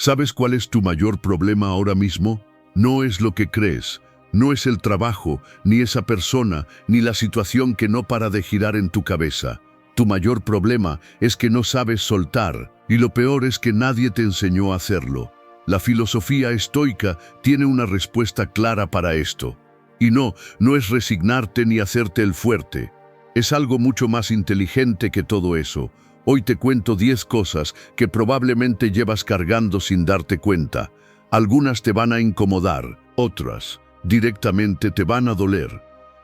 ¿Sabes cuál es tu mayor problema ahora mismo? No es lo que crees, no es el trabajo, ni esa persona, ni la situación que no para de girar en tu cabeza. Tu mayor problema es que no sabes soltar, y lo peor es que nadie te enseñó a hacerlo. La filosofía estoica tiene una respuesta clara para esto. Y no es resignarte ni hacerte el fuerte. Es algo mucho más inteligente que todo eso. Hoy te cuento 10 cosas que probablemente llevas cargando sin darte cuenta. Algunas te van a incomodar, otras directamente te van a doler.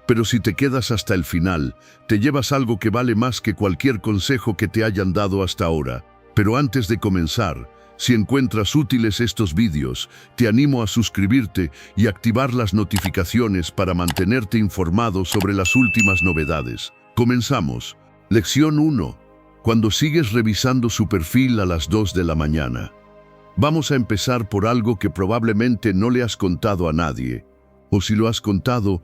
Pero si te quedas hasta el final, te llevas algo que vale más que cualquier consejo que te hayan dado hasta ahora. Pero antes de comenzar, si encuentras útiles estos vídeos, te animo a suscribirte y activar las notificaciones para mantenerte informado sobre las últimas novedades. Comenzamos. Lección 1. Cuando sigues revisando su perfil a las 2 de la mañana. Vamos a empezar por algo que probablemente no le has contado a nadie. O si lo has contado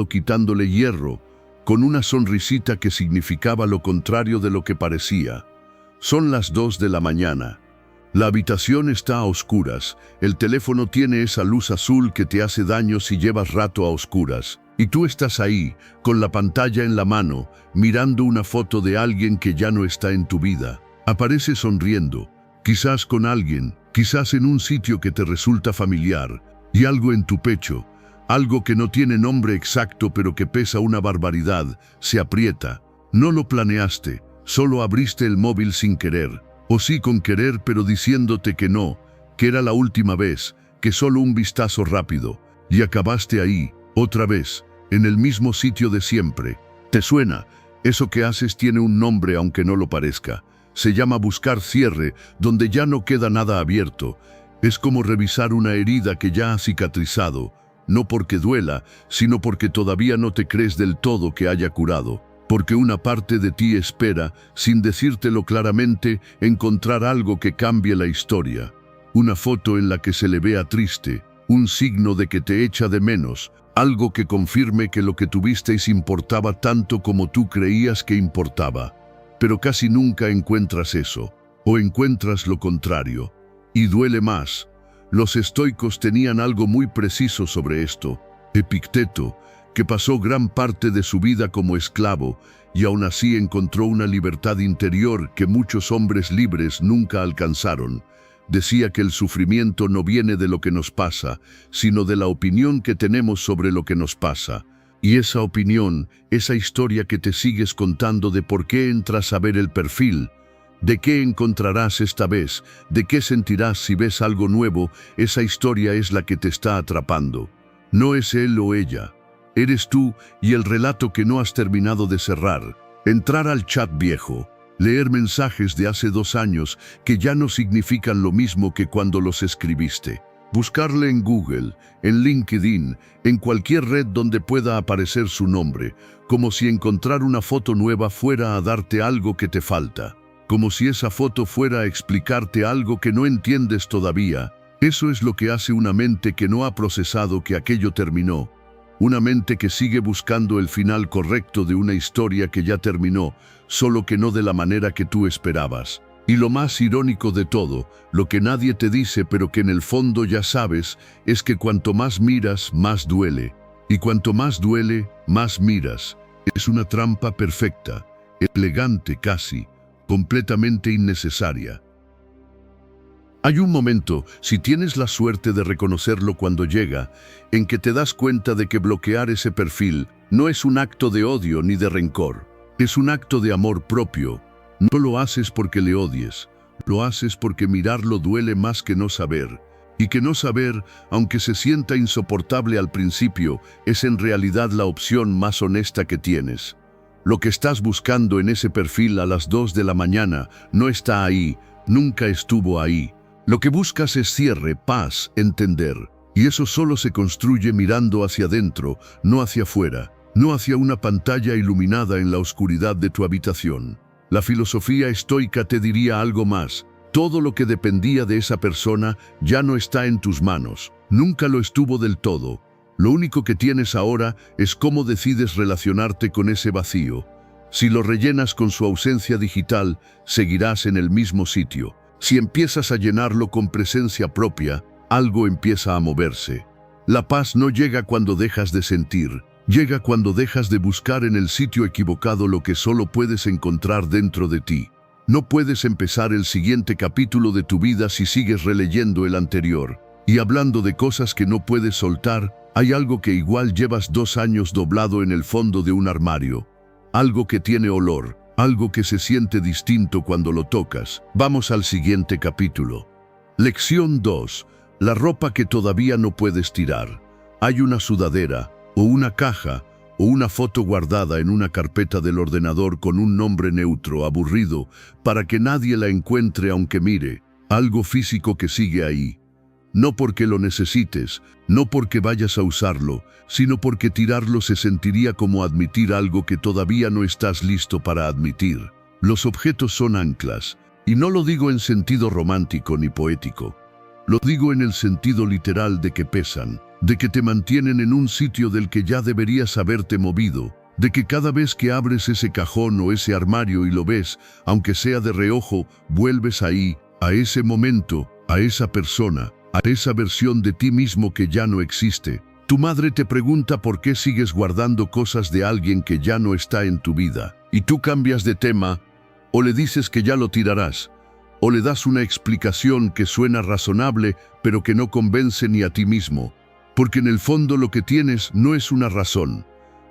quitándole hierro, con una sonrisita que significaba lo contrario de lo que parecía. Son las 2 de la mañana. La habitación está a oscuras, el teléfono tiene esa luz azul que te hace daño si llevas rato a oscuras, y tú estás ahí, con la pantalla en la mano, mirando una foto de alguien que ya no está en tu vida. Aparece sonriendo, quizás con alguien, quizás en un sitio que te resulta familiar, y algo en tu pecho, algo que no tiene nombre exacto pero que pesa una barbaridad, se aprieta. No lo planeaste, solo abriste el móvil sin querer. O sí con querer, pero diciéndote que no, que era la última vez, que solo un vistazo rápido, y acabaste ahí, otra vez, en el mismo sitio de siempre. ¿Te suena? Eso que haces tiene un nombre aunque no lo parezca. Se llama buscar cierre, donde ya no queda nada abierto. Es como revisar una herida que ya ha cicatrizado, no porque duela, sino porque todavía no te crees del todo que haya curado. Porque una parte de ti espera, sin decírtelo claramente, encontrar algo que cambie la historia. Una foto en la que se le vea triste, un signo de que te echa de menos, algo que confirme que lo que tuvisteis importaba tanto como tú creías que importaba. Pero casi nunca encuentras eso, o encuentras lo contrario. Y duele más. Los estoicos tenían algo muy preciso sobre esto. Epicteto, que pasó gran parte de su vida como esclavo y aún así encontró una libertad interior que muchos hombres libres nunca alcanzaron. Decía que el sufrimiento no viene de lo que nos pasa, sino de la opinión que tenemos sobre lo que nos pasa. Y esa opinión, esa historia que te sigues contando de por qué entras a ver el perfil, de qué encontrarás esta vez, de qué sentirás si ves algo nuevo, esa historia es la que te está atrapando. No es él o ella. Eres tú y el relato que no has terminado de cerrar. Entrar al chat viejo, leer mensajes de hace 2 años que ya no significan lo mismo que cuando los escribiste. Buscarle en Google, en LinkedIn, en cualquier red donde pueda aparecer su nombre, como si encontrar una foto nueva fuera a darte algo que te falta. Como si esa foto fuera a explicarte algo que no entiendes todavía. Eso es lo que hace una mente que no ha procesado que aquello terminó. Una mente que sigue buscando el final correcto de una historia que ya terminó, solo que no de la manera que tú esperabas. Y lo más irónico de todo, lo que nadie te dice pero que en el fondo ya sabes, es que cuanto más miras, más duele. Y cuanto más duele, más miras. Es una trampa perfecta, elegante casi, completamente innecesaria. Hay un momento, si tienes la suerte de reconocerlo cuando llega, en que te das cuenta de que bloquear ese perfil no es un acto de odio ni de rencor. Es un acto de amor propio. No lo haces porque le odies, lo haces porque mirarlo duele más que no saber. Y que no saber, aunque se sienta insoportable al principio, es en realidad la opción más honesta que tienes. Lo que estás buscando en ese perfil a las 2 de la mañana no está ahí, nunca estuvo ahí. Lo que buscas es cierre, paz, entender. Y eso solo se construye mirando hacia adentro, no hacia afuera, no hacia una pantalla iluminada en la oscuridad de tu habitación. La filosofía estoica te diría algo más. Todo lo que dependía de esa persona ya no está en tus manos. Nunca lo estuvo del todo. Lo único que tienes ahora es cómo decides relacionarte con ese vacío. Si lo rellenas con su ausencia digital, seguirás en el mismo sitio. Si empiezas a llenarlo con presencia propia, algo empieza a moverse. La paz no llega cuando dejas de sentir, llega cuando dejas de buscar en el sitio equivocado lo que solo puedes encontrar dentro de ti. No puedes empezar el siguiente capítulo de tu vida si sigues releyendo el anterior. Y hablando de cosas que no puedes soltar, hay algo que igual llevas 2 años doblado en el fondo de un armario. Algo que tiene olor, algo que se siente distinto cuando lo tocas. Vamos al siguiente capítulo. Lección 2. La ropa que todavía no puedes tirar. Hay una sudadera, o una caja, o una foto guardada en una carpeta del ordenador con un nombre neutro, aburrido, para que nadie la encuentre aunque mire. Algo físico que sigue ahí. No porque lo necesites, no porque vayas a usarlo, sino porque tirarlo se sentiría como admitir algo que todavía no estás listo para admitir. Los objetos son anclas, y no lo digo en sentido romántico ni poético. Lo digo en el sentido literal de que pesan, de que te mantienen en un sitio del que ya deberías haberte movido, de que cada vez que abres ese cajón o ese armario y lo ves, aunque sea de reojo, vuelves ahí, a ese momento, a esa persona, a esa versión de ti mismo que ya no existe. Tu madre te pregunta por qué sigues guardando cosas de alguien que ya no está en tu vida, y tú cambias de tema, o le dices que ya lo tirarás, o le das una explicación que suena razonable, pero que no convence ni a ti mismo, porque en el fondo lo que tienes no es una razón.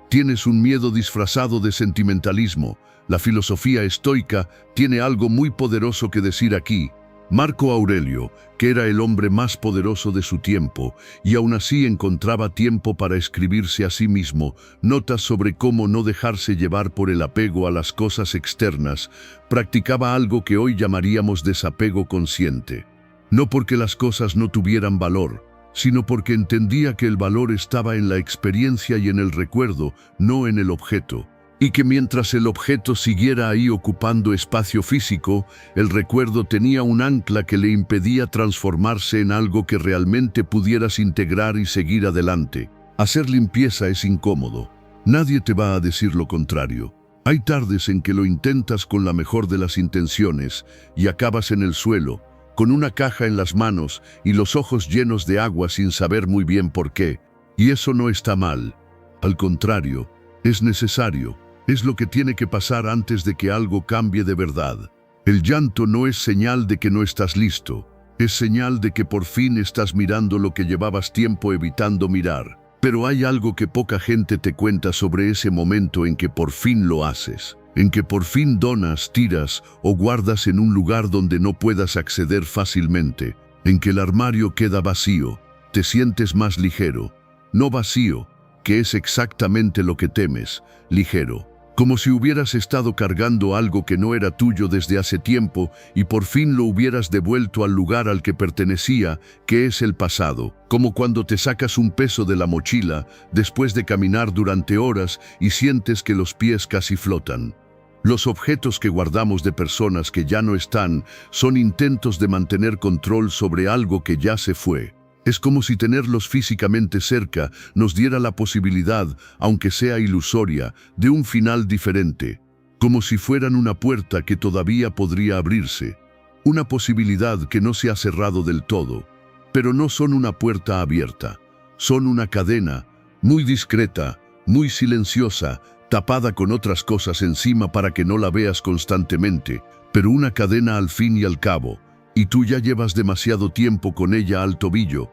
Tienes un miedo disfrazado de sentimentalismo. La filosofía estoica tiene algo muy poderoso que decir aquí. Marco Aurelio, que era el hombre más poderoso de su tiempo, y aún así encontraba tiempo para escribirse a sí mismo notas sobre cómo no dejarse llevar por el apego a las cosas externas, practicaba algo que hoy llamaríamos desapego consciente. No porque las cosas no tuvieran valor, sino porque entendía que el valor estaba en la experiencia y en el recuerdo, no en el objeto. Y que mientras el objeto siguiera ahí ocupando espacio físico, el recuerdo tenía un ancla que le impedía transformarse en algo que realmente pudieras integrar y seguir adelante. Hacer limpieza es incómodo. Nadie te va a decir lo contrario. Hay tardes en que lo intentas con la mejor de las intenciones y acabas en el suelo, con una caja en las manos y los ojos llenos de agua sin saber muy bien por qué. Y eso no está mal. Al contrario, es necesario. Es lo que tiene que pasar antes de que algo cambie de verdad. El llanto no es señal de que no estás listo. Es señal de que por fin estás mirando lo que llevabas tiempo evitando mirar. Pero hay algo que poca gente te cuenta sobre ese momento en que por fin lo haces. En que por fin donas, tiras o guardas en un lugar donde no puedas acceder fácilmente. En que el armario queda vacío. Te sientes más ligero. No vacío, que es exactamente lo que temes. Ligero. Como si hubieras estado cargando algo que no era tuyo desde hace tiempo y por fin lo hubieras devuelto al lugar al que pertenecía, que es el pasado. Como cuando te sacas un peso de la mochila después de caminar durante horas y sientes que los pies casi flotan. Los objetos que guardamos de personas que ya no están son intentos de mantener control sobre algo que ya se fue. Es como si tenerlos físicamente cerca nos diera la posibilidad, aunque sea ilusoria, de un final diferente, como si fueran una puerta que todavía podría abrirse, una posibilidad que no se ha cerrado del todo, pero no son una puerta abierta, son una cadena, muy discreta, muy silenciosa, tapada con otras cosas encima para que no la veas constantemente, pero una cadena al fin y al cabo. Y tú ya llevas demasiado tiempo con ella al tobillo.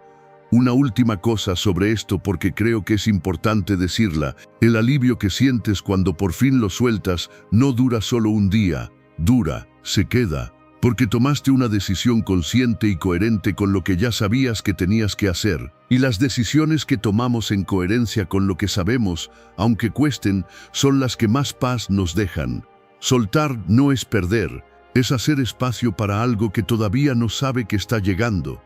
Una última cosa sobre esto porque creo que es importante decirla. El alivio que sientes cuando por fin lo sueltas no dura solo un día, se queda. Porque tomaste una decisión consciente y coherente con lo que ya sabías que tenías que hacer. Y las decisiones que tomamos en coherencia con lo que sabemos, aunque cuesten, son las que más paz nos dejan. Soltar no es perder. Es hacer espacio para algo que todavía no sabe que está llegando.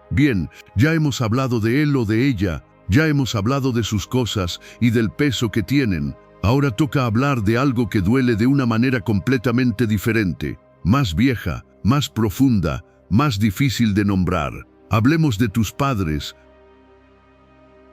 Bien, ya hemos hablado de él o de ella, ya hemos hablado de sus cosas y del peso que tienen. Ahora toca hablar de algo que duele de una manera completamente diferente, más vieja, más profunda, más difícil de nombrar. Hablemos de tus padres.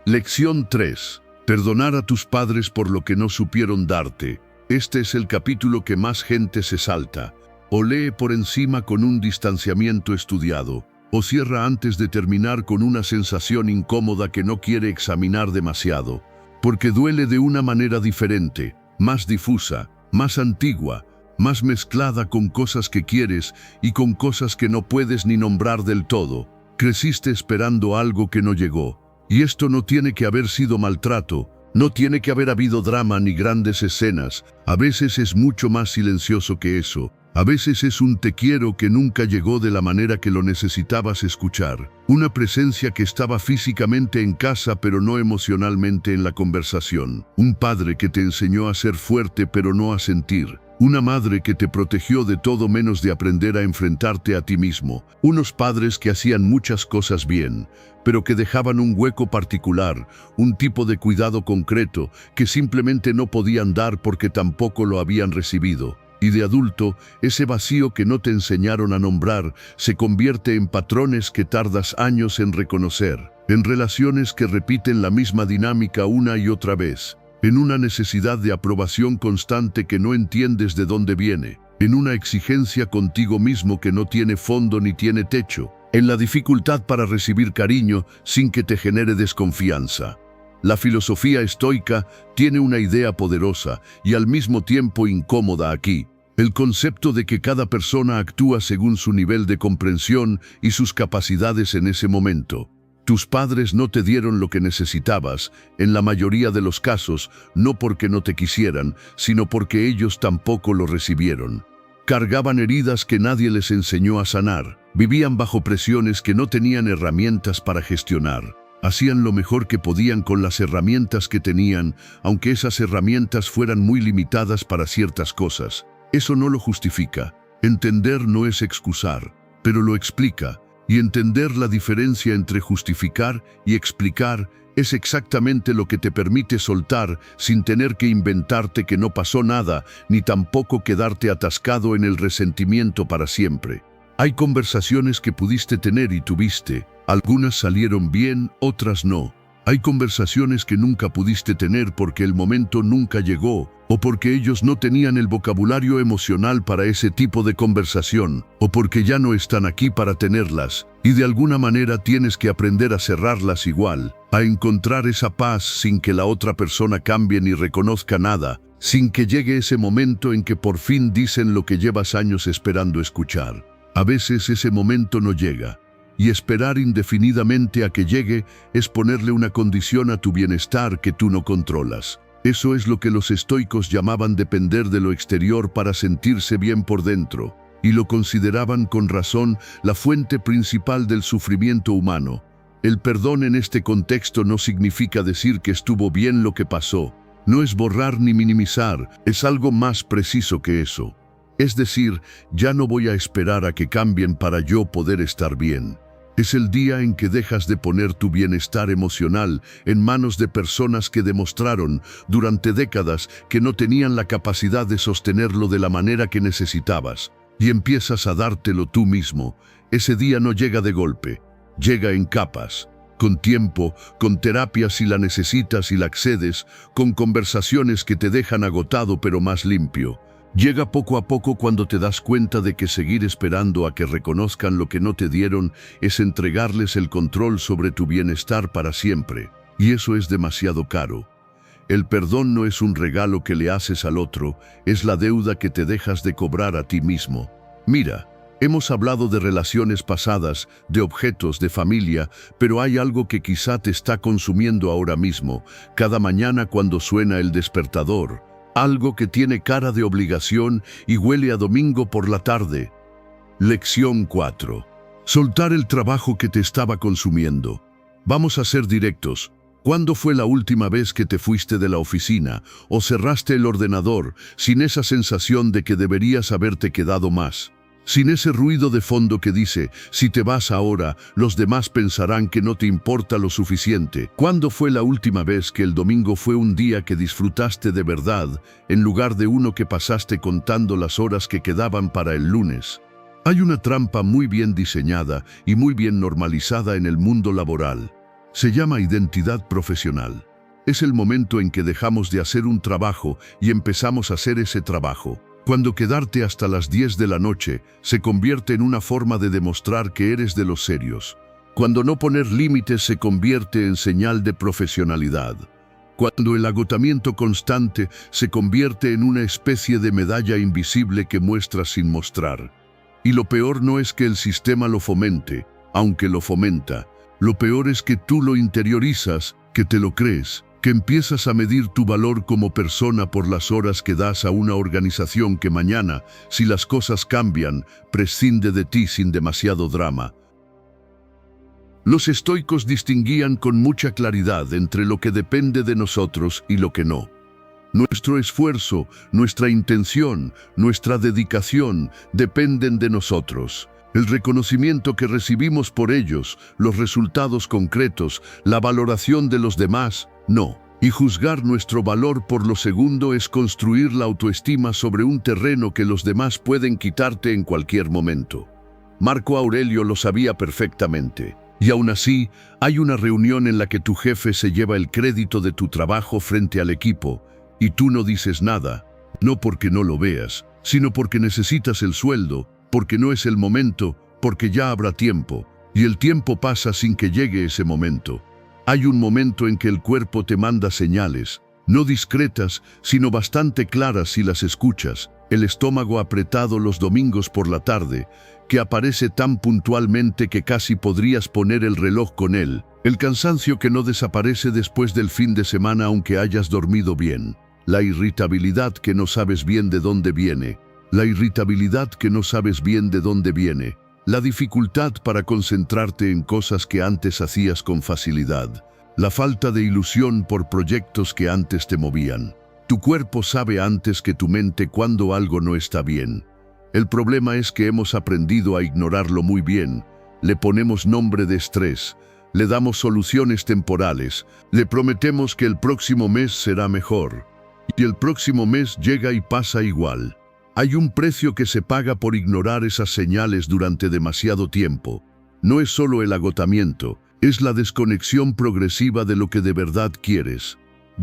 Lección 3. Perdonar a tus padres por lo que no supieron darte. Este es el capítulo que más gente se salta. o lee por encima con un distanciamiento estudiado, o cierra antes de terminar con una sensación incómoda que no quiere examinar demasiado, porque duele de una manera diferente, más difusa, más antigua, más mezclada con cosas que quieres y con cosas que no puedes ni nombrar del todo. Creciste esperando algo que no llegó, y esto no tiene que haber sido maltrato, no tiene que haber habido drama ni grandes escenas, a veces es mucho más silencioso que eso. A veces es un te quiero que nunca llegó de la manera que lo necesitabas escuchar. Una presencia que estaba físicamente en casa pero no emocionalmente en la conversación. Un padre que te enseñó a ser fuerte pero no a sentir. Una madre que te protegió de todo menos de aprender a enfrentarte a ti mismo. Unos padres que hacían muchas cosas bien, pero que dejaban un hueco particular, un tipo de cuidado concreto que simplemente no podían dar porque tampoco lo habían recibido. Y de adulto, ese vacío que no te enseñaron a nombrar se convierte en patrones que tardas años en reconocer, en relaciones que repiten la misma dinámica una y otra vez, en una necesidad de aprobación constante que no entiendes de dónde viene, en una exigencia contigo mismo que no tiene fondo ni tiene techo, en la dificultad para recibir cariño sin que te genere desconfianza. La filosofía estoica tiene una idea poderosa y al mismo tiempo incómoda aquí. El concepto de que cada persona actúa según su nivel de comprensión y sus capacidades en ese momento. Tus padres no te dieron lo que necesitabas, en la mayoría de los casos, no porque no te quisieran, sino porque ellos tampoco lo recibieron. Cargaban heridas que nadie les enseñó a sanar. Vivían bajo presiones que no tenían herramientas para gestionar. Hacían lo mejor que podían con las herramientas que tenían, aunque esas herramientas fueran muy limitadas para ciertas cosas. Eso no lo justifica. Entender no es excusar, pero lo explica. Y entender la diferencia entre justificar y explicar es exactamente lo que te permite soltar sin tener que inventarte que no pasó nada, ni tampoco quedarte atascado en el resentimiento para siempre. Hay conversaciones que pudiste tener y tuviste. Algunas salieron bien, otras no. Hay conversaciones que nunca pudiste tener porque el momento nunca llegó, o porque ellos no tenían el vocabulario emocional para ese tipo de conversación, o porque ya no están aquí para tenerlas, y de alguna manera tienes que aprender a cerrarlas igual, a encontrar esa paz sin que la otra persona cambie ni reconozca nada, sin que llegue ese momento en que por fin dicen lo que llevas años esperando escuchar. A veces ese momento no llega. Y esperar indefinidamente a que llegue es ponerle una condición a tu bienestar que tú no controlas. Eso es lo que los estoicos llamaban depender de lo exterior para sentirse bien por dentro, y lo consideraban con razón la fuente principal del sufrimiento humano. El perdón en este contexto no significa decir que estuvo bien lo que pasó. No es borrar ni minimizar, es algo más preciso que eso. Es decir, ya no voy a esperar a que cambien para yo poder estar bien. Es el día en que dejas de poner tu bienestar emocional en manos de personas que demostraron durante décadas que no tenían la capacidad de sostenerlo de la manera que necesitabas, y empiezas a dártelo tú mismo. Ese día no llega de golpe, llega en capas, con tiempo, con terapia si la necesitas y la accedes, con conversaciones que te dejan agotado pero más limpio. Llega poco a poco cuando te das cuenta de que seguir esperando a que reconozcan lo que no te dieron es entregarles el control sobre tu bienestar para siempre, y eso es demasiado caro. El perdón no es un regalo que le haces al otro, es la deuda que te dejas de cobrar a ti mismo. Mira, hemos hablado de relaciones pasadas, de objetos, de familia, pero hay algo que quizá te está consumiendo ahora mismo, cada mañana cuando suena el despertador. Algo que tiene cara de obligación y huele a domingo por la tarde. Lección 4. Soltar el trabajo que te estaba consumiendo. Vamos a ser directos. ¿Cuándo fue la última vez que te fuiste de la oficina o cerraste el ordenador sin esa sensación de que deberías haberte quedado más? Sin ese ruido de fondo que dice, si te vas ahora, los demás pensarán que no te importa lo suficiente. ¿Cuándo fue la última vez que el domingo fue un día que disfrutaste de verdad, en lugar de uno que pasaste contando las horas que quedaban para el lunes? Hay una trampa muy bien diseñada y muy bien normalizada en el mundo laboral. Se llama identidad profesional. Es el momento en que dejamos de hacer un trabajo y empezamos a hacer ese trabajo. Cuando quedarte hasta las 10 de la noche se convierte en una forma de demostrar que eres de los serios. Cuando no poner límites se convierte en señal de profesionalidad. Cuando el agotamiento constante se convierte en una especie de medalla invisible que muestras sin mostrar. Y lo peor no es que el sistema lo fomente, aunque lo fomenta. Lo peor es que tú lo interiorizas, que te lo crees, que empiezas a medir tu valor como persona por las horas que das a una organización que mañana, si las cosas cambian, prescinde de ti sin demasiado drama. Los estoicos distinguían con mucha claridad entre lo que depende de nosotros y lo que no. Nuestro esfuerzo, nuestra intención, nuestra dedicación dependen de nosotros. El reconocimiento que recibimos por ellos, los resultados concretos, la valoración de los demás, no. Y juzgar nuestro valor por lo segundo es construir la autoestima sobre un terreno que los demás pueden quitarte en cualquier momento. Marco Aurelio lo sabía perfectamente. Y aún así, hay una reunión en la que tu jefe se lleva el crédito de tu trabajo frente al equipo, y tú no dices nada, no porque no lo veas, sino porque necesitas el sueldo, porque no es el momento, porque ya habrá tiempo, y el tiempo pasa sin que llegue ese momento. Hay un momento en que el cuerpo te manda señales, no discretas, sino bastante claras si las escuchas, el estómago apretado los domingos por la tarde, que aparece tan puntualmente que casi podrías poner el reloj con él, el cansancio que no desaparece después del fin de semana aunque hayas dormido bien, la irritabilidad que no sabes bien de dónde viene, la dificultad para concentrarte en cosas que antes hacías con facilidad, la falta de ilusión por proyectos que antes te movían. Tu cuerpo sabe antes que tu mente cuando algo no está bien. El problema es que hemos aprendido a ignorarlo muy bien. Le ponemos nombre de estrés, le damos soluciones temporales, le prometemos que el próximo mes será mejor. Y el próximo mes llega y pasa igual. Hay un precio que se paga por ignorar esas señales durante demasiado tiempo. No es solo el agotamiento, es la desconexión progresiva de lo que de verdad quieres,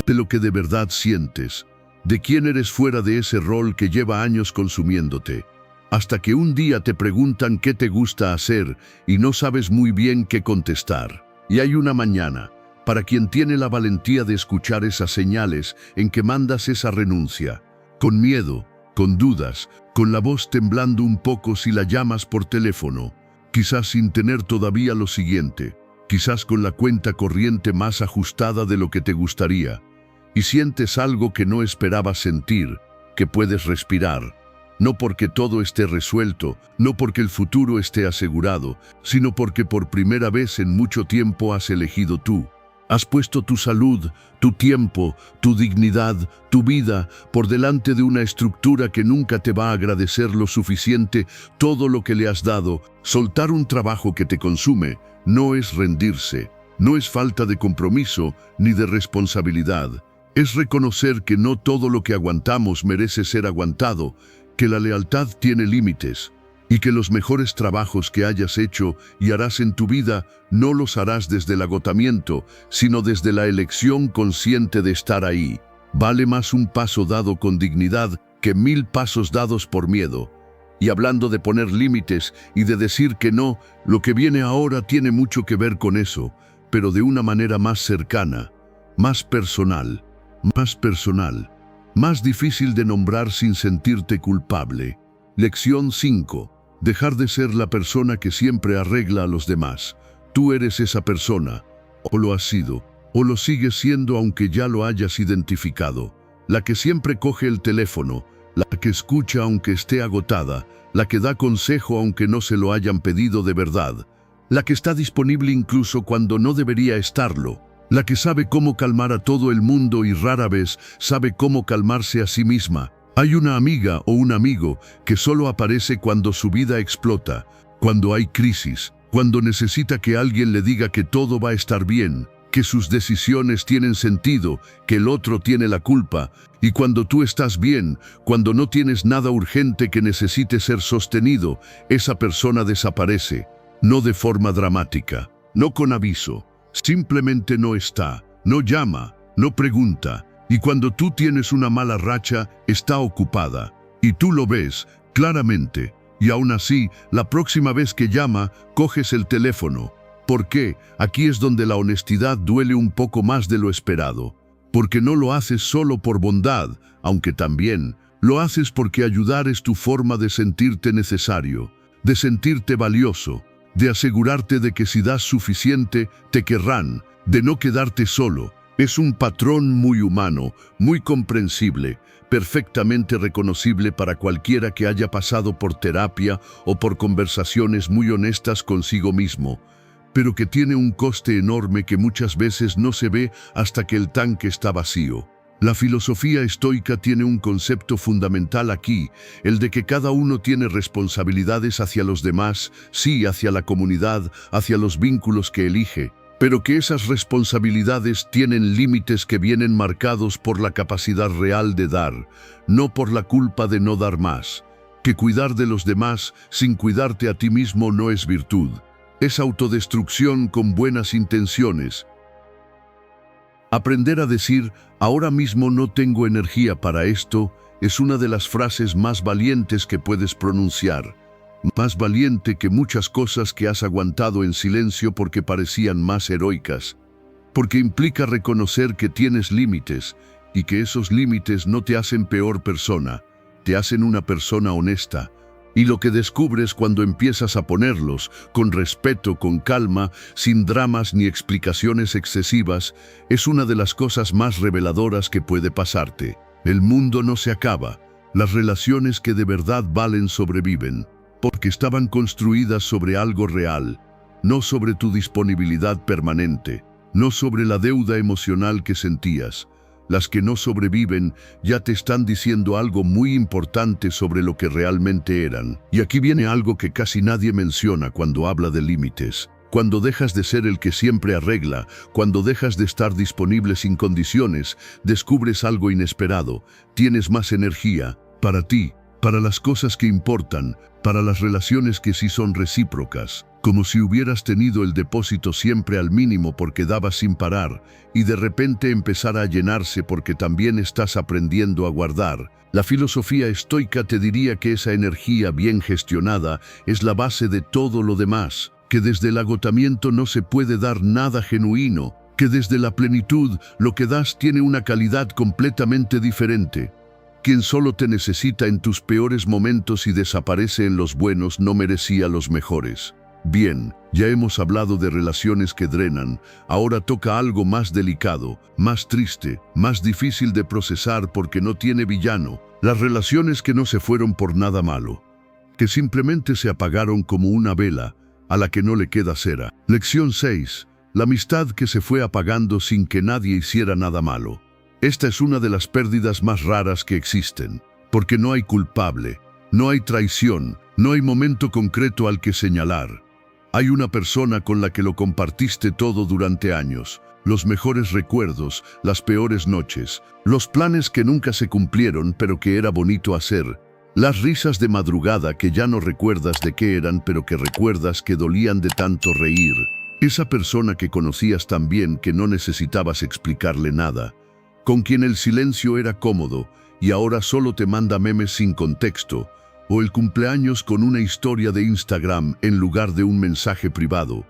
de lo que de verdad sientes, de quién eres fuera de ese rol que lleva años consumiéndote. Hasta que un día te preguntan qué te gusta hacer y no sabes muy bien qué contestar. Y hay una mañana, para quien tiene la valentía de escuchar esas señales en que mandas esa renuncia, con miedo, con dudas, con la voz temblando un poco si la llamas por teléfono, quizás sin tener todavía lo siguiente, quizás con la cuenta corriente más ajustada de lo que te gustaría, y sientes algo que no esperabas sentir, que puedes respirar. No porque todo esté resuelto, no porque el futuro esté asegurado, sino porque por primera vez en mucho tiempo has elegido tú. Has puesto tu salud, tu tiempo, tu dignidad, tu vida por delante de una estructura que nunca te va a agradecer lo suficiente todo lo que le has dado. Soltar un trabajo que te consume no es rendirse, no es falta de compromiso ni de responsabilidad. Es reconocer que no todo lo que aguantamos merece ser aguantado, que la lealtad tiene límites y que los mejores trabajos que hayas hecho y harás en tu vida no los harás desde el agotamiento, sino desde la elección consciente de estar ahí. Vale más un paso dado con dignidad que 1000 pasos dados por miedo. Y hablando de poner límites y de decir que no, lo que viene ahora tiene mucho que ver con eso, pero de una manera más cercana, más personal, más difícil de nombrar sin sentirte culpable. Lección 5. Dejar de ser la persona que siempre arregla a los demás. Tú eres esa persona, o lo has sido, o lo sigues siendo aunque ya lo hayas identificado. La que siempre coge el teléfono, la que escucha aunque esté agotada, la que da consejo aunque no se lo hayan pedido de verdad, la que está disponible incluso cuando no debería estarlo, la que sabe cómo calmar a todo el mundo y rara vez sabe cómo calmarse a sí misma. Hay una amiga o un amigo que solo aparece cuando su vida explota, cuando hay crisis, cuando necesita que alguien le diga que todo va a estar bien, que sus decisiones tienen sentido, que el otro tiene la culpa, y cuando tú estás bien, cuando no tienes nada urgente que necesite ser sostenido, esa persona desaparece, no de forma dramática, no con aviso, simplemente no está, no llama, no pregunta. Y cuando tú tienes una mala racha, está ocupada. Y tú lo ves claramente. Y aún así, la próxima vez que llama, coges el teléfono. ¿Por qué? Aquí es donde la honestidad duele un poco más de lo esperado. Porque no lo haces solo por bondad, aunque también lo haces porque ayudar es tu forma de sentirte necesario, de sentirte valioso, de asegurarte de que si das suficiente, te querrán, de no quedarte solo. Es un patrón muy humano, muy comprensible, perfectamente reconocible para cualquiera que haya pasado por terapia o por conversaciones muy honestas consigo mismo, pero que tiene un coste enorme que muchas veces no se ve hasta que el tanque está vacío. La filosofía estoica tiene un concepto fundamental aquí, el de que cada uno tiene responsabilidades hacia los demás, sí, hacia la comunidad, hacia los vínculos que elige, pero que esas responsabilidades tienen límites que vienen marcados por la capacidad real de dar, no por la culpa de no dar más. Que cuidar de los demás sin cuidarte a ti mismo no es virtud, es autodestrucción con buenas intenciones. Aprender a decir, ahora mismo no tengo energía para esto, es una de las frases más valientes que puedes pronunciar. Más valiente que muchas cosas que has aguantado en silencio porque parecían más heroicas. Porque implica reconocer que tienes límites y que esos límites no te hacen peor persona, te hacen una persona honesta. Y lo que descubres cuando empiezas a ponerlos, con respeto, con calma, sin dramas ni explicaciones excesivas, es una de las cosas más reveladoras que puede pasarte. El mundo no se acaba. Las relaciones que de verdad valen sobreviven, porque estaban construidas sobre algo real, no sobre tu disponibilidad permanente, no sobre la deuda emocional que sentías. Las que no sobreviven ya te están diciendo algo muy importante sobre lo que realmente eran. Y aquí viene algo que casi nadie menciona cuando habla de límites. Cuando dejas de ser el que siempre arregla, cuando dejas de estar disponible sin condiciones, descubres algo inesperado. Tienes más energía para ti, para las cosas que importan, para las relaciones que sí son recíprocas. Como si hubieras tenido el depósito siempre al mínimo porque dabas sin parar, y de repente empezara a llenarse porque también estás aprendiendo a guardar. La filosofía estoica te diría que esa energía bien gestionada es la base de todo lo demás, que desde el agotamiento no se puede dar nada genuino, que desde la plenitud lo que das tiene una calidad completamente diferente. Quien solo te necesita en tus peores momentos y desaparece en los buenos no merecía los mejores. Bien, ya hemos hablado de relaciones que drenan, ahora toca algo más delicado, más triste, más difícil de procesar porque no tiene villano, las relaciones que no se fueron por nada malo, que simplemente se apagaron como una vela, a la que no le queda cera. Lección 6. La amistad que se fue apagando sin que nadie hiciera nada malo. Esta es una de las pérdidas más raras que existen, porque no hay culpable, no hay traición, no hay momento concreto al que señalar. Hay una persona con la que lo compartiste todo durante años, los mejores recuerdos, las peores noches, los planes que nunca se cumplieron pero que era bonito hacer, las risas de madrugada que ya no recuerdas de qué eran pero que recuerdas que dolían de tanto reír. Esa persona que conocías tan bien que no necesitabas explicarle nada, con quien el silencio era cómodo y ahora solo te manda memes sin contexto, o el cumpleaños con una historia de Instagram en lugar de un mensaje privado.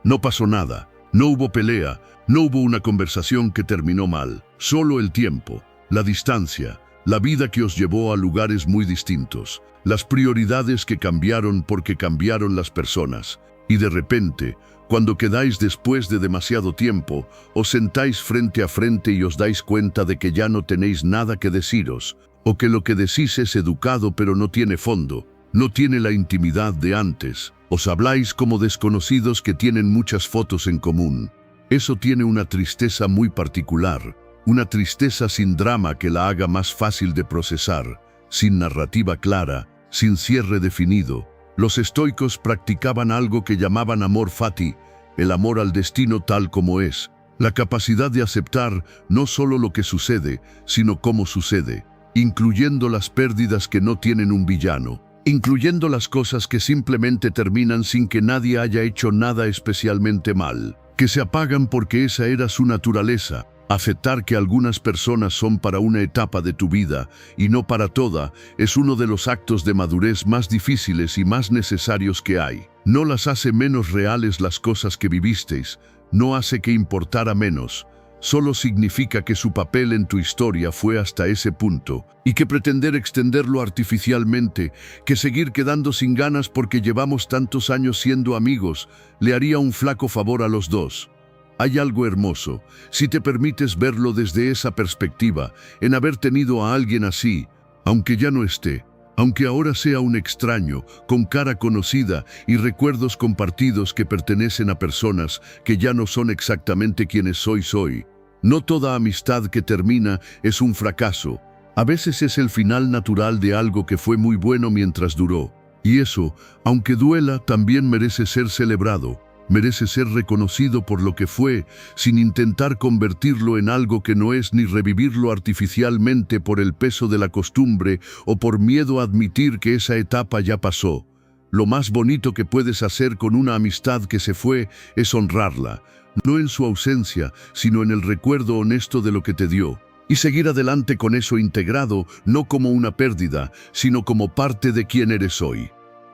No pasó nada, no hubo pelea, no hubo una conversación que terminó mal, solo el tiempo, la distancia, la vida que os llevó a lugares muy distintos, las prioridades que cambiaron porque cambiaron las personas, y de repente, cuando quedáis después de demasiado tiempo, os sentáis frente a frente y os dais cuenta de que ya no tenéis nada que deciros, o que lo que decís es educado pero no tiene fondo, no tiene la intimidad de antes. Os habláis como desconocidos que tienen muchas fotos en común. Eso tiene una tristeza muy particular, una tristeza sin drama que la haga más fácil de procesar, sin narrativa clara, sin cierre definido. Los estoicos practicaban algo que llamaban amor fati, el amor al destino tal como es, la capacidad de aceptar no solo lo que sucede, sino cómo sucede, incluyendo las pérdidas que no tienen un villano, incluyendo las cosas que simplemente terminan sin que nadie haya hecho nada especialmente mal, que se apagan porque esa era su naturaleza, Aceptar que algunas personas son para una etapa de tu vida y no para toda es uno de los actos de madurez más difíciles y más necesarios que hay. No las hace menos reales las cosas que vivisteis, no hace que importara menos. Solo significa que su papel en tu historia fue hasta ese punto, y que pretender extenderlo artificialmente, que seguir quedando sin ganas porque llevamos tantos años siendo amigos, le haría un flaco favor a los dos. Hay algo hermoso, si te permites verlo desde esa perspectiva, en haber tenido a alguien así, aunque ya no esté, aunque ahora sea un extraño, con cara conocida y recuerdos compartidos que pertenecen a personas que ya no son exactamente quienes soy. No toda amistad que termina es un fracaso. A veces es el final natural de algo que fue muy bueno mientras duró. Y eso, aunque duela, también merece ser celebrado. Merece ser reconocido por lo que fue, sin intentar convertirlo en algo que no es ni revivirlo artificialmente por el peso de la costumbre o por miedo a admitir que esa etapa ya pasó. Lo más bonito que puedes hacer con una amistad que se fue es honrarla, no en su ausencia, sino en el recuerdo honesto de lo que te dio. Y seguir adelante con eso integrado, no como una pérdida, sino como parte de quien eres hoy.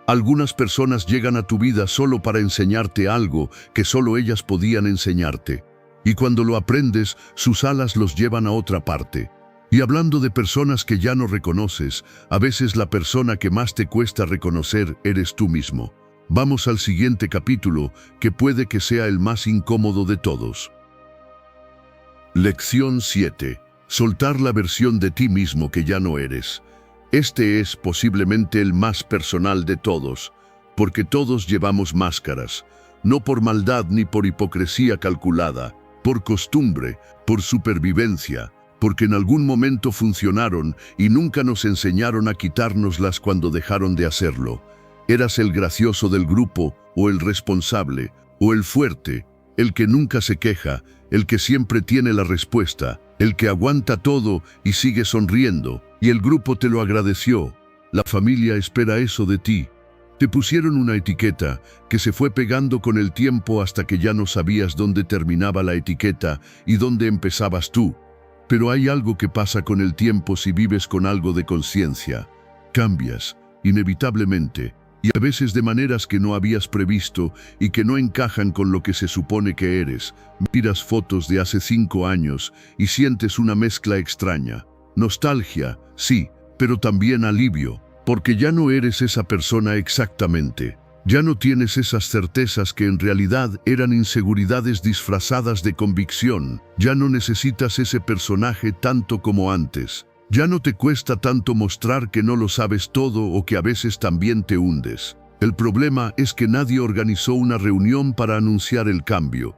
Algunas personas llegan a tu vida solo para enseñarte algo que solo ellas podían enseñarte. Y cuando lo aprendes, sus alas los llevan a otra parte. Y hablando de personas que ya no reconoces, a veces la persona que más te cuesta reconocer eres tú mismo. Vamos al siguiente capítulo, que puede que sea el más incómodo de todos. Lección 7. Soltar la versión de ti mismo que ya no eres. Este es posiblemente el más personal de todos, porque todos llevamos máscaras, no por maldad ni por hipocresía calculada, por costumbre, por supervivencia, porque en algún momento funcionaron y nunca nos enseñaron a quitárnoslas cuando dejaron de hacerlo. Eras el gracioso del grupo, o el responsable, o el fuerte, el que nunca se queja, el que siempre tiene la respuesta, el que aguanta todo y sigue sonriendo, y el grupo te lo agradeció. La familia espera eso de ti. Te pusieron una etiqueta que se fue pegando con el tiempo hasta que ya no sabías dónde terminaba la etiqueta y dónde empezabas tú. Pero hay algo que pasa con el tiempo si vives con algo de conciencia. Cambias, inevitablemente, y a veces de maneras que no habías previsto y que no encajan con lo que se supone que eres. Miras fotos de hace 5 años y sientes una mezcla extraña. Nostalgia, sí, pero también alivio, porque ya no eres esa persona exactamente. Ya no tienes esas certezas que en realidad eran inseguridades disfrazadas de convicción. Ya no necesitas ese personaje tanto como antes. Ya no te cuesta tanto mostrar que no lo sabes todo o que a veces también te hundes. El problema es que nadie organizó una reunión para anunciar el cambio.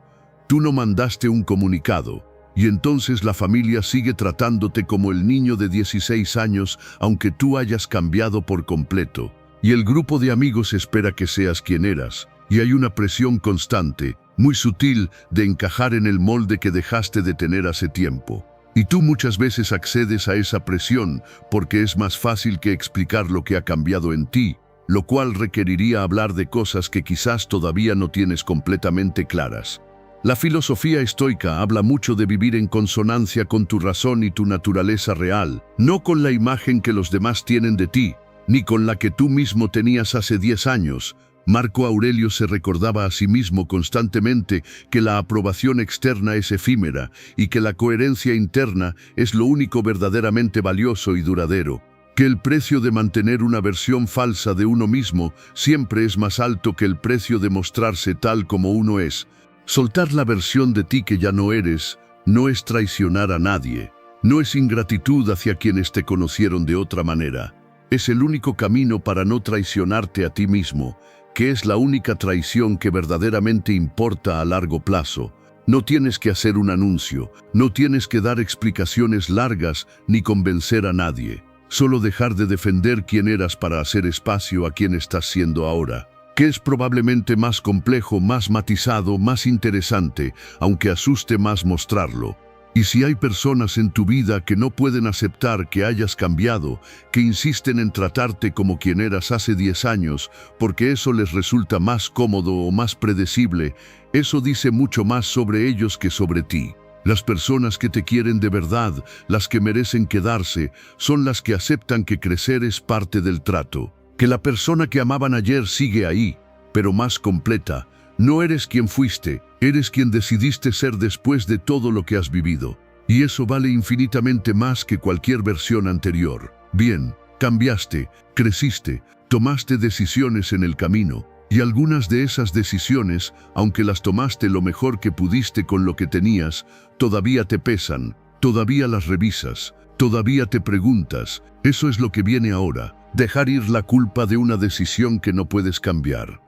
Tú no mandaste un comunicado. Y entonces la familia sigue tratándote como el niño de 16 años, aunque tú hayas cambiado por completo. Y el grupo de amigos espera que seas quien eras. Y hay una presión constante, muy sutil, de encajar en el molde que dejaste de tener hace tiempo. Y tú muchas veces accedes a esa presión porque es más fácil que explicar lo que ha cambiado en ti, lo cual requeriría hablar de cosas que quizás todavía no tienes completamente claras. La filosofía estoica habla mucho de vivir en consonancia con tu razón y tu naturaleza real, no con la imagen que los demás tienen de ti, ni con la que tú mismo tenías hace 10 años. Marco Aurelio se recordaba a sí mismo constantemente que la aprobación externa es efímera y que la coherencia interna es lo único verdaderamente valioso y duradero. Que el precio de mantener una versión falsa de uno mismo siempre es más alto que el precio de mostrarse tal como uno es. Soltar la versión de ti que ya no eres no es traicionar a nadie, no es ingratitud hacia quienes te conocieron de otra manera. Es el único camino para no traicionarte a ti mismo, que es la única traición que verdaderamente importa a largo plazo. No tienes que hacer un anuncio, no tienes que dar explicaciones largas ni convencer a nadie. Solo dejar de defender quién eras para hacer espacio a quien estás siendo ahora, que es probablemente más complejo, más matizado, más interesante, aunque asuste más mostrarlo. Y si hay personas en tu vida que no pueden aceptar que hayas cambiado, que insisten en tratarte como quien eras hace 10 años, porque eso les resulta más cómodo o más predecible, eso dice mucho más sobre ellos que sobre ti. Las personas que te quieren de verdad, las que merecen quedarse, son las que aceptan que crecer es parte del trato. Que la persona que amaban ayer sigue ahí, pero más completa. No eres quien fuiste, eres quien decidiste ser después de todo lo que has vivido. Y eso vale infinitamente más que cualquier versión anterior. Bien, cambiaste, creciste, tomaste decisiones en el camino. Y algunas de esas decisiones, aunque las tomaste lo mejor que pudiste con lo que tenías, todavía te pesan, todavía las revisas, todavía te preguntas. Eso es lo que viene ahora, dejar ir la culpa de una decisión que no puedes cambiar.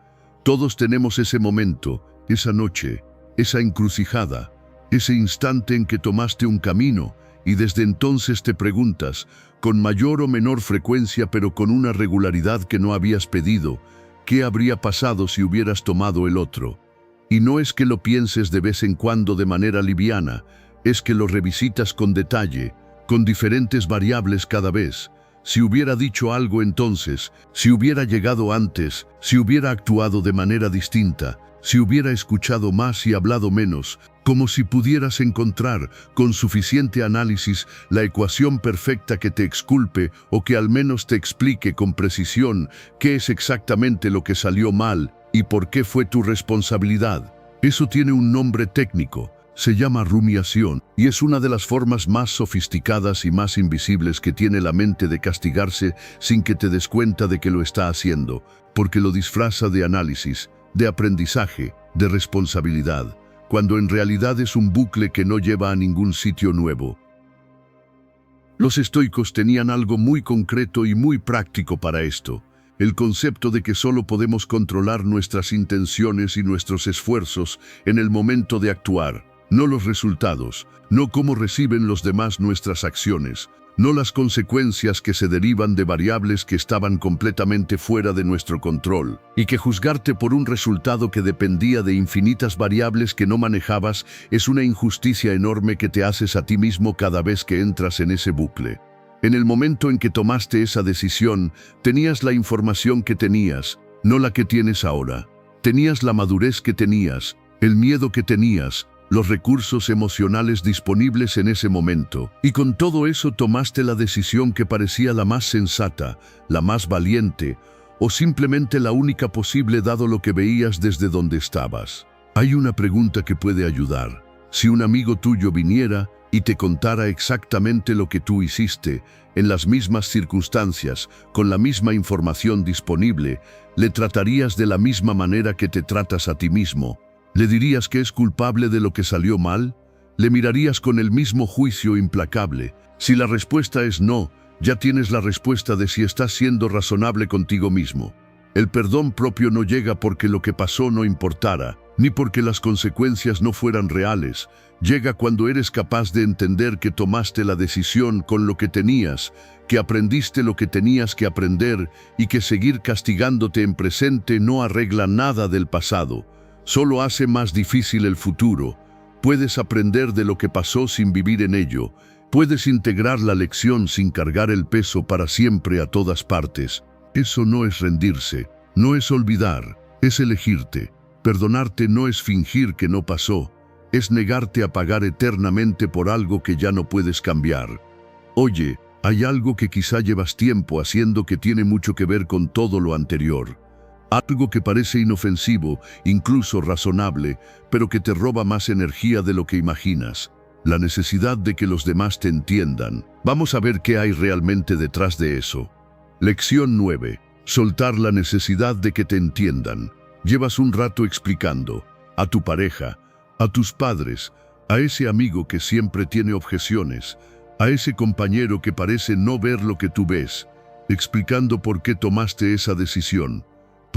Todos tenemos ese momento, esa noche, esa encrucijada, ese instante en que tomaste un camino y desde entonces te preguntas, con mayor o menor frecuencia pero con una regularidad que no habías pedido, ¿qué habría pasado si hubieras tomado el otro? Y no es que lo pienses de vez en cuando de manera liviana, es que lo revisitas con detalle, con diferentes variables cada vez. Si hubiera dicho algo entonces, si hubiera llegado antes, si hubiera actuado de manera distinta, si hubiera escuchado más y hablado menos, como si pudieras encontrar, con suficiente análisis, la ecuación perfecta que te exculpe o que al menos te explique con precisión qué es exactamente lo que salió mal y por qué fue tu responsabilidad. Eso tiene un nombre técnico, se llama rumiación, y es una de las formas más sofisticadas y más invisibles que tiene la mente de castigarse sin que te des cuenta de que lo está haciendo, porque lo disfraza de análisis, de aprendizaje, de responsabilidad, cuando en realidad es un bucle que no lleva a ningún sitio nuevo. Los estoicos tenían algo muy concreto y muy práctico para esto, el concepto de que solo podemos controlar nuestras intenciones y nuestros esfuerzos en el momento de actuar, no los resultados, no cómo reciben los demás nuestras acciones, no las consecuencias que se derivan de variables que estaban completamente fuera de nuestro control, y que juzgarte por un resultado que dependía de infinitas variables que no manejabas es una injusticia enorme que te haces a ti mismo cada vez que entras en ese bucle. En el momento en que tomaste esa decisión, tenías la información que tenías, no la que tienes ahora. Tenías la madurez que tenías, el miedo que tenías, los recursos emocionales disponibles en ese momento, y con todo eso tomaste la decisión que parecía la más sensata, la más valiente, o simplemente la única posible dado lo que veías desde donde estabas. Hay una pregunta que puede ayudar. Si un amigo tuyo viniera y te contara exactamente lo que tú hiciste, en las mismas circunstancias, con la misma información disponible, ¿le tratarías de la misma manera que te tratas a ti mismo? ¿Le dirías que es culpable de lo que salió mal? ¿Le mirarías con el mismo juicio implacable? Si la respuesta es no, ya tienes la respuesta de si estás siendo razonable contigo mismo. El perdón propio no llega porque lo que pasó no importara, ni porque las consecuencias no fueran reales. Llega cuando eres capaz de entender que tomaste la decisión con lo que tenías, que aprendiste lo que tenías que aprender y que seguir castigándote en presente no arregla nada del pasado. Solo hace más difícil el futuro. Puedes aprender de lo que pasó sin vivir en ello. Puedes integrar la lección sin cargar el peso para siempre a todas partes. Eso no es rendirse, no es olvidar, es elegirte. Perdonarte no es fingir que no pasó, es negarte a pagar eternamente por algo que ya no puedes cambiar. Oye, hay algo que quizá llevas tiempo haciendo que tiene mucho que ver con todo lo anterior. Algo que parece inofensivo, incluso razonable, pero que te roba más energía de lo que imaginas. La necesidad de que los demás te entiendan. Vamos a ver qué hay realmente detrás de eso. Lección 9. Soltar la necesidad de que te entiendan. Llevas un rato explicando a tu pareja, a tus padres, a ese amigo que siempre tiene objeciones, a ese compañero que parece no ver lo que tú ves, explicando por qué tomaste esa decisión.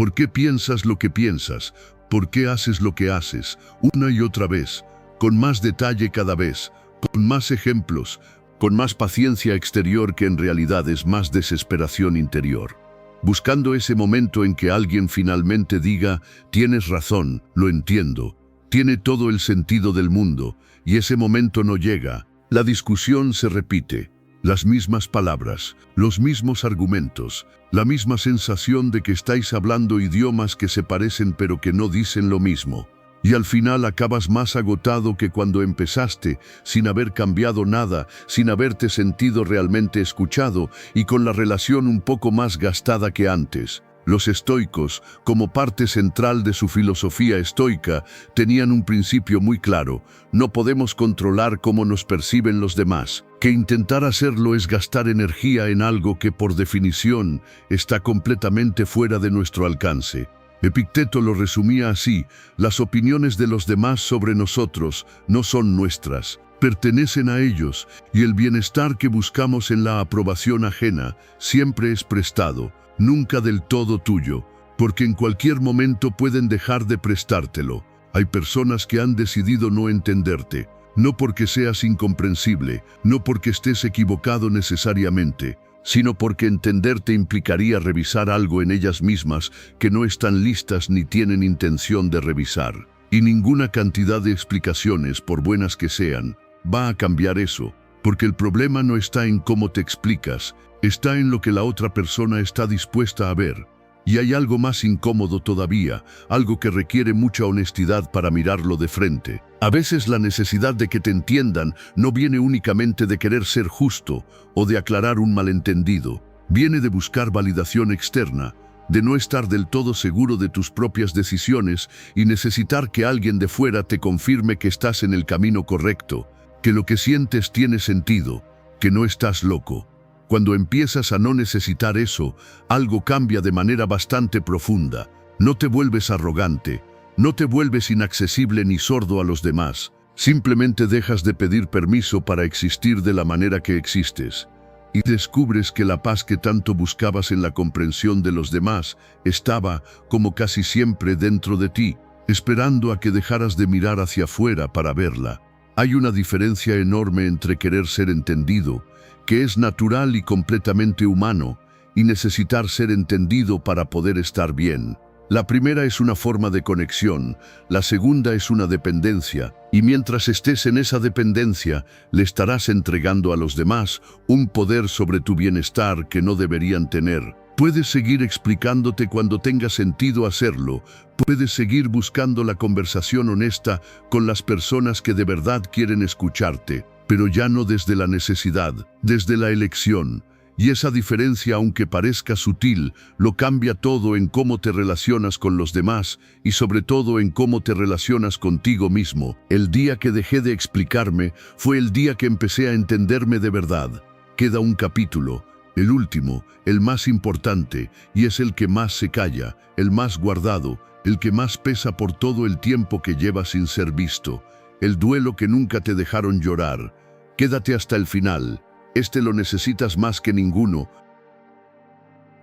¿Por qué piensas lo que piensas? ¿Por qué haces lo que haces? Una y otra vez, con más detalle cada vez, con más ejemplos, con más paciencia exterior que en realidad es más desesperación interior. Buscando ese momento en que alguien finalmente diga, tienes razón, lo entiendo, tiene todo el sentido del mundo, y ese momento no llega. La discusión se repite. Las mismas palabras, los mismos argumentos, la misma sensación de que estáis hablando idiomas que se parecen pero que no dicen lo mismo. Y al final acabas más agotado que cuando empezaste, sin haber cambiado nada, sin haberte sentido realmente escuchado y con la relación un poco más gastada que antes. Los estoicos, como parte central de su filosofía estoica, tenían un principio muy claro: no podemos controlar cómo nos perciben los demás. Que intentar hacerlo es gastar energía en algo que, por definición, está completamente fuera de nuestro alcance. Epicteto lo resumía así: las opiniones de los demás sobre nosotros no son nuestras, pertenecen a ellos, y el bienestar que buscamos en la aprobación ajena siempre es prestado, nunca del todo tuyo, porque en cualquier momento pueden dejar de prestártelo. Hay personas que han decidido no entenderte, no porque seas incomprensible, no porque estés equivocado necesariamente, sino porque entenderte implicaría revisar algo en ellas mismas que no están listas ni tienen intención de revisar. Y ninguna cantidad de explicaciones, por buenas que sean, va a cambiar eso, porque el problema no está en cómo te explicas, está en lo que la otra persona está dispuesta a ver. Y hay algo más incómodo todavía, algo que requiere mucha honestidad para mirarlo de frente. A veces la necesidad de que te entiendan no viene únicamente de querer ser justo o de aclarar un malentendido. Viene de buscar validación externa, de no estar del todo seguro de tus propias decisiones y necesitar que alguien de fuera te confirme que estás en el camino correcto, que lo que sientes tiene sentido, que no estás loco. Cuando empiezas a no necesitar eso, algo cambia de manera bastante profunda. No te vuelves arrogante, no te vuelves inaccesible ni sordo a los demás. Simplemente dejas de pedir permiso para existir de la manera que existes. Y descubres que la paz que tanto buscabas en la comprensión de los demás estaba, como casi siempre, dentro de ti, esperando a que dejaras de mirar hacia afuera para verla. Hay una diferencia enorme entre querer ser entendido, que es natural y completamente humano, y necesitar ser entendido para poder estar bien. La primera es una forma de conexión, la segunda es una dependencia, y mientras estés en esa dependencia, le estarás entregando a los demás un poder sobre tu bienestar que no deberían tener. Puedes seguir explicándote cuando tenga sentido hacerlo, puedes seguir buscando la conversación honesta con las personas que de verdad quieren escucharte, pero ya no desde la necesidad, desde la elección. Y esa diferencia, aunque parezca sutil, lo cambia todo en cómo te relacionas con los demás y sobre todo en cómo te relacionas contigo mismo. El día que dejé de explicarme fue el día que empecé a entenderme de verdad. Queda un capítulo, el último, el más importante, y es el que más se calla, el más guardado, el que más pesa por todo el tiempo que llevas sin ser visto. El duelo que nunca te dejaron llorar. Quédate hasta el final. Este lo necesitas más que ninguno.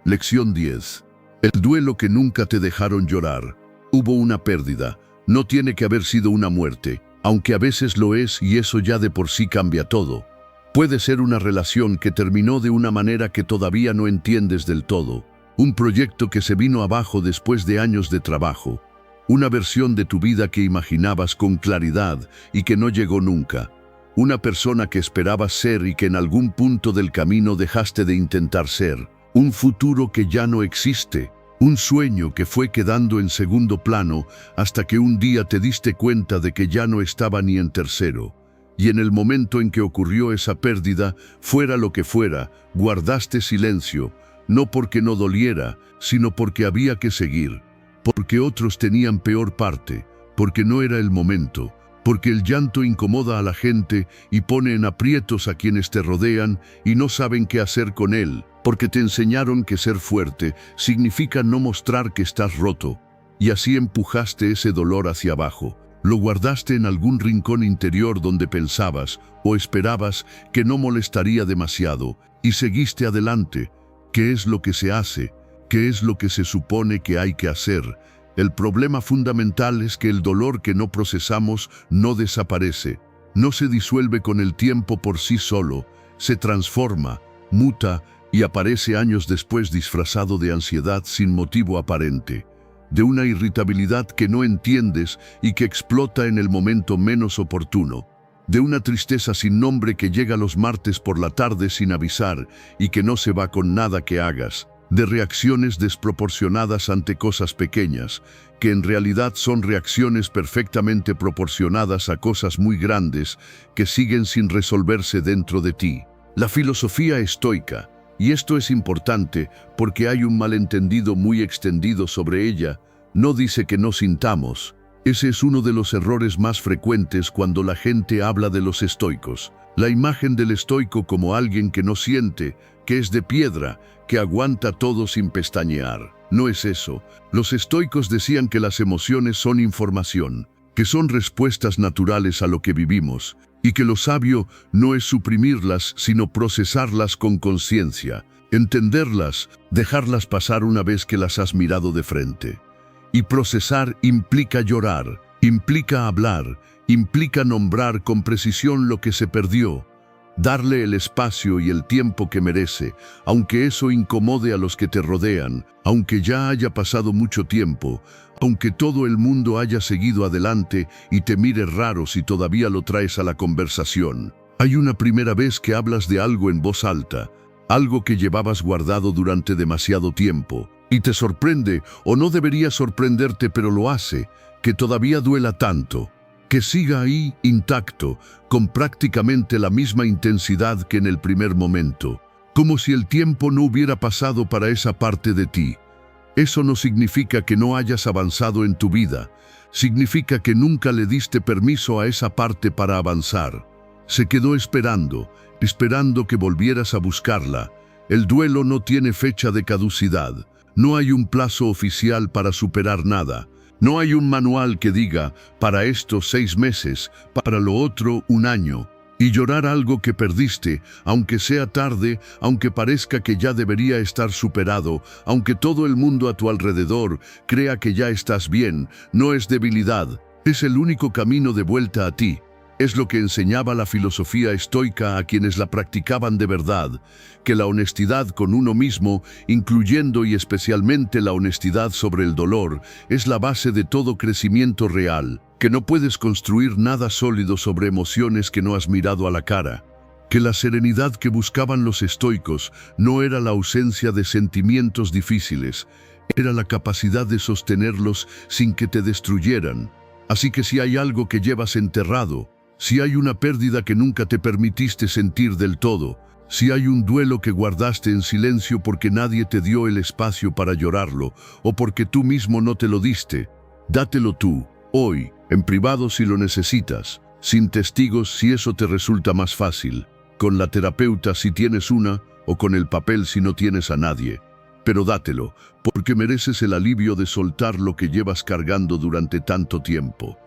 Lección 10. El duelo que nunca te dejaron llorar. Hubo una pérdida. No tiene que haber sido una muerte, aunque a veces lo es y eso ya de por sí cambia todo. Puede ser una relación que terminó de una manera que todavía no entiendes del todo. Un proyecto que se vino abajo después de años de trabajo. Una versión de tu vida que imaginabas con claridad y que no llegó nunca. Una persona que esperabas ser y que en algún punto del camino dejaste de intentar ser. Un futuro que ya no existe. Un sueño que fue quedando en segundo plano hasta que un día te diste cuenta de que ya no estaba ni en tercero. Y en el momento en que ocurrió esa pérdida, fuera lo que fuera, guardaste silencio, no porque no doliera, sino porque había que seguir. Porque otros tenían peor parte, porque no era el momento. Porque el llanto incomoda a la gente y pone en aprietos a quienes te rodean y no saben qué hacer con él, porque te enseñaron que ser fuerte significa no mostrar que estás roto, y así empujaste ese dolor hacia abajo. Lo guardaste en algún rincón interior donde pensabas o esperabas que no molestaría demasiado, y seguiste adelante. ¿Qué es lo que se hace? ¿Qué es lo que se supone que hay que hacer? El problema fundamental es que el dolor que no procesamos no desaparece, no se disuelve con el tiempo por sí solo, se transforma, muta y aparece años después disfrazado de ansiedad sin motivo aparente, de una irritabilidad que no entiendes y que explota en el momento menos oportuno, de una tristeza sin nombre que llega los martes por la tarde sin avisar y que no se va con nada que hagas. de reacciones desproporcionadas ante cosas pequeñas, que en realidad son reacciones perfectamente proporcionadas a cosas muy grandes que siguen sin resolverse dentro de ti. La filosofía estoica, y esto es importante porque hay un malentendido muy extendido sobre ella, no dice que no sintamos. Ese es uno de los errores más frecuentes cuando la gente habla de los estoicos. La imagen del estoico como alguien que no siente, que es de piedra, que aguanta todo sin pestañear. No es eso. Los estoicos decían que las emociones son información, que son respuestas naturales a lo que vivimos, y que lo sabio no es suprimirlas, sino procesarlas con conciencia, entenderlas, dejarlas pasar una vez que las has mirado de frente. Y procesar implica llorar, implica hablar, implica nombrar con precisión lo que se perdió, darle el espacio y el tiempo que merece, aunque eso incomode a los que te rodean, aunque ya haya pasado mucho tiempo, aunque todo el mundo haya seguido adelante y te mire raro si todavía lo traes a la conversación. Hay una primera vez que hablas de algo en voz alta, algo que llevabas guardado durante demasiado tiempo, y te sorprende, o no debería sorprenderte, pero lo hace, que todavía duela tanto, que siga ahí intacto, con prácticamente la misma intensidad que en el primer momento, como si el tiempo no hubiera pasado para esa parte de ti. Eso no significa que no hayas avanzado en tu vida, significa que nunca le diste permiso a esa parte para avanzar. Se quedó esperando que volvieras a buscarla. El duelo no tiene fecha de caducidad, no hay un plazo oficial para superar nada. No hay un manual que diga, para esto 6 meses, para lo otro 1 año. Y llorar algo que perdiste, aunque sea tarde, aunque parezca que ya debería estar superado, aunque todo el mundo a tu alrededor crea que ya estás bien, no es debilidad, es el único camino de vuelta a ti. Es lo que enseñaba la filosofía estoica a quienes la practicaban de verdad, que la honestidad con uno mismo, incluyendo y especialmente la honestidad sobre el dolor, es la base de todo crecimiento real, que no puedes construir nada sólido sobre emociones que no has mirado a la cara, que la serenidad que buscaban los estoicos no era la ausencia de sentimientos difíciles, era la capacidad de sostenerlos sin que te destruyeran. Así que si hay algo que llevas enterrado, si hay una pérdida que nunca te permitiste sentir del todo, si hay un duelo que guardaste en silencio porque nadie te dio el espacio para llorarlo, o porque tú mismo no te lo diste, dátelo tú, hoy, en privado si lo necesitas, sin testigos si eso te resulta más fácil, con la terapeuta si tienes una, o con el papel si no tienes a nadie. Pero dátelo, porque mereces el alivio de soltar lo que llevas cargando durante tanto tiempo.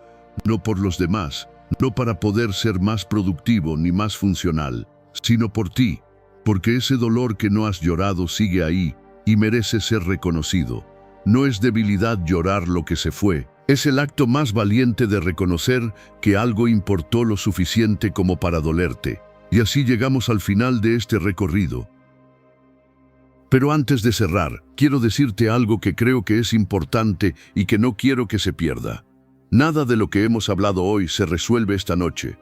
No por los demás, no para poder ser más productivo ni más funcional, sino por ti, porque ese dolor que no has llorado sigue ahí y merece ser reconocido. No es debilidad llorar lo que se fue, es el acto más valiente de reconocer que algo importó lo suficiente como para dolerte. Y así llegamos al final de este recorrido. Pero antes de cerrar, quiero decirte algo que creo que es importante y que no quiero que se pierda. Nada de lo que hemos hablado hoy se resuelve esta noche.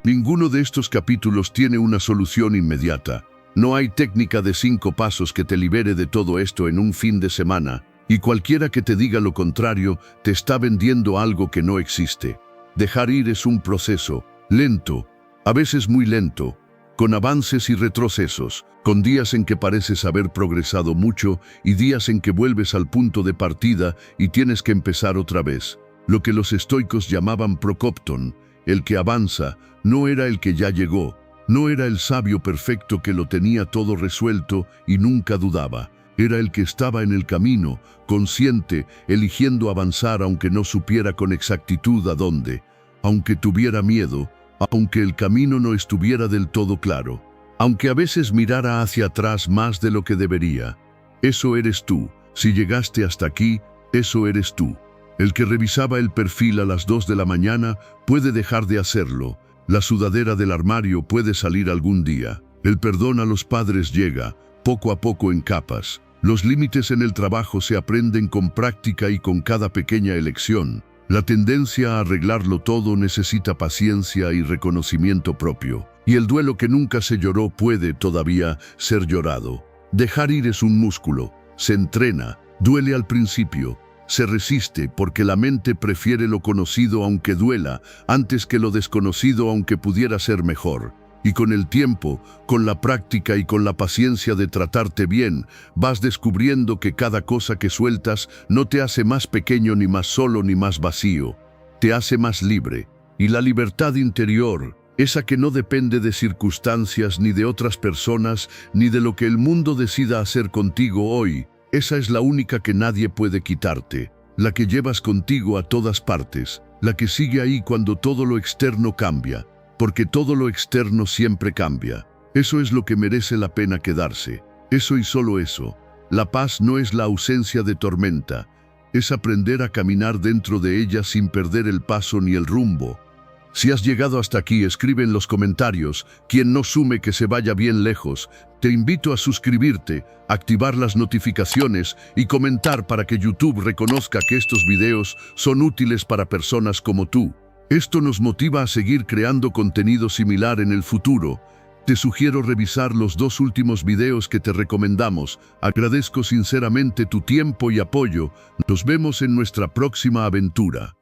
Ninguno de estos capítulos tiene una solución inmediata. No hay técnica de 5 pasos que te libere de todo esto en un fin de semana, y cualquiera que te diga lo contrario te está vendiendo algo que no existe. Dejar ir es un proceso, lento, a veces muy lento, con avances y retrocesos, con días en que pareces haber progresado mucho y días en que vuelves al punto de partida y tienes que empezar otra vez. Lo que los estoicos llamaban prokopton, el que avanza, no era el que ya llegó, no era el sabio perfecto que lo tenía todo resuelto y nunca dudaba. Era el que estaba en el camino, consciente, eligiendo avanzar aunque no supiera con exactitud a dónde, aunque tuviera miedo, aunque el camino no estuviera del todo claro, aunque a veces mirara hacia atrás más de lo que debería. Eso eres tú. Si llegaste hasta aquí, eso eres tú. El que revisaba el perfil a las 2 de la mañana puede dejar de hacerlo. La sudadera del armario puede salir algún día. El perdón a los padres llega, poco a poco en capas. Los límites en el trabajo se aprenden con práctica y con cada pequeña elección. La tendencia a arreglarlo todo necesita paciencia y reconocimiento propio. Y el duelo que nunca se lloró puede todavía ser llorado. Dejar ir es un músculo. se entrena, duele al principio, se resiste porque la mente prefiere lo conocido aunque duela, antes que lo desconocido aunque pudiera ser mejor. Y con el tiempo, con la práctica y con la paciencia de tratarte bien, vas descubriendo que cada cosa que sueltas no te hace más pequeño ni más solo ni más vacío, te hace más libre. Y la libertad interior, esa que no depende de circunstancias ni de otras personas, ni de lo que el mundo decida hacer contigo hoy, esa es la única que nadie puede quitarte, la que llevas contigo a todas partes, la que sigue ahí cuando todo lo externo cambia, porque todo lo externo siempre cambia. Eso es lo que merece la pena quedarse, eso y solo eso. La paz no es la ausencia de tormenta, es aprender a caminar dentro de ella sin perder el paso ni el rumbo. Si has llegado hasta aquí, escribe en los comentarios, quien no sume que se vaya bien lejos. Te invito a suscribirte, activar las notificaciones y comentar para que YouTube reconozca que estos videos son útiles para personas como tú. Esto nos motiva a seguir creando contenido similar en el futuro. Te sugiero revisar los 2 últimos videos que te recomendamos. Agradezco sinceramente tu tiempo y apoyo. Nos vemos en nuestra próxima aventura.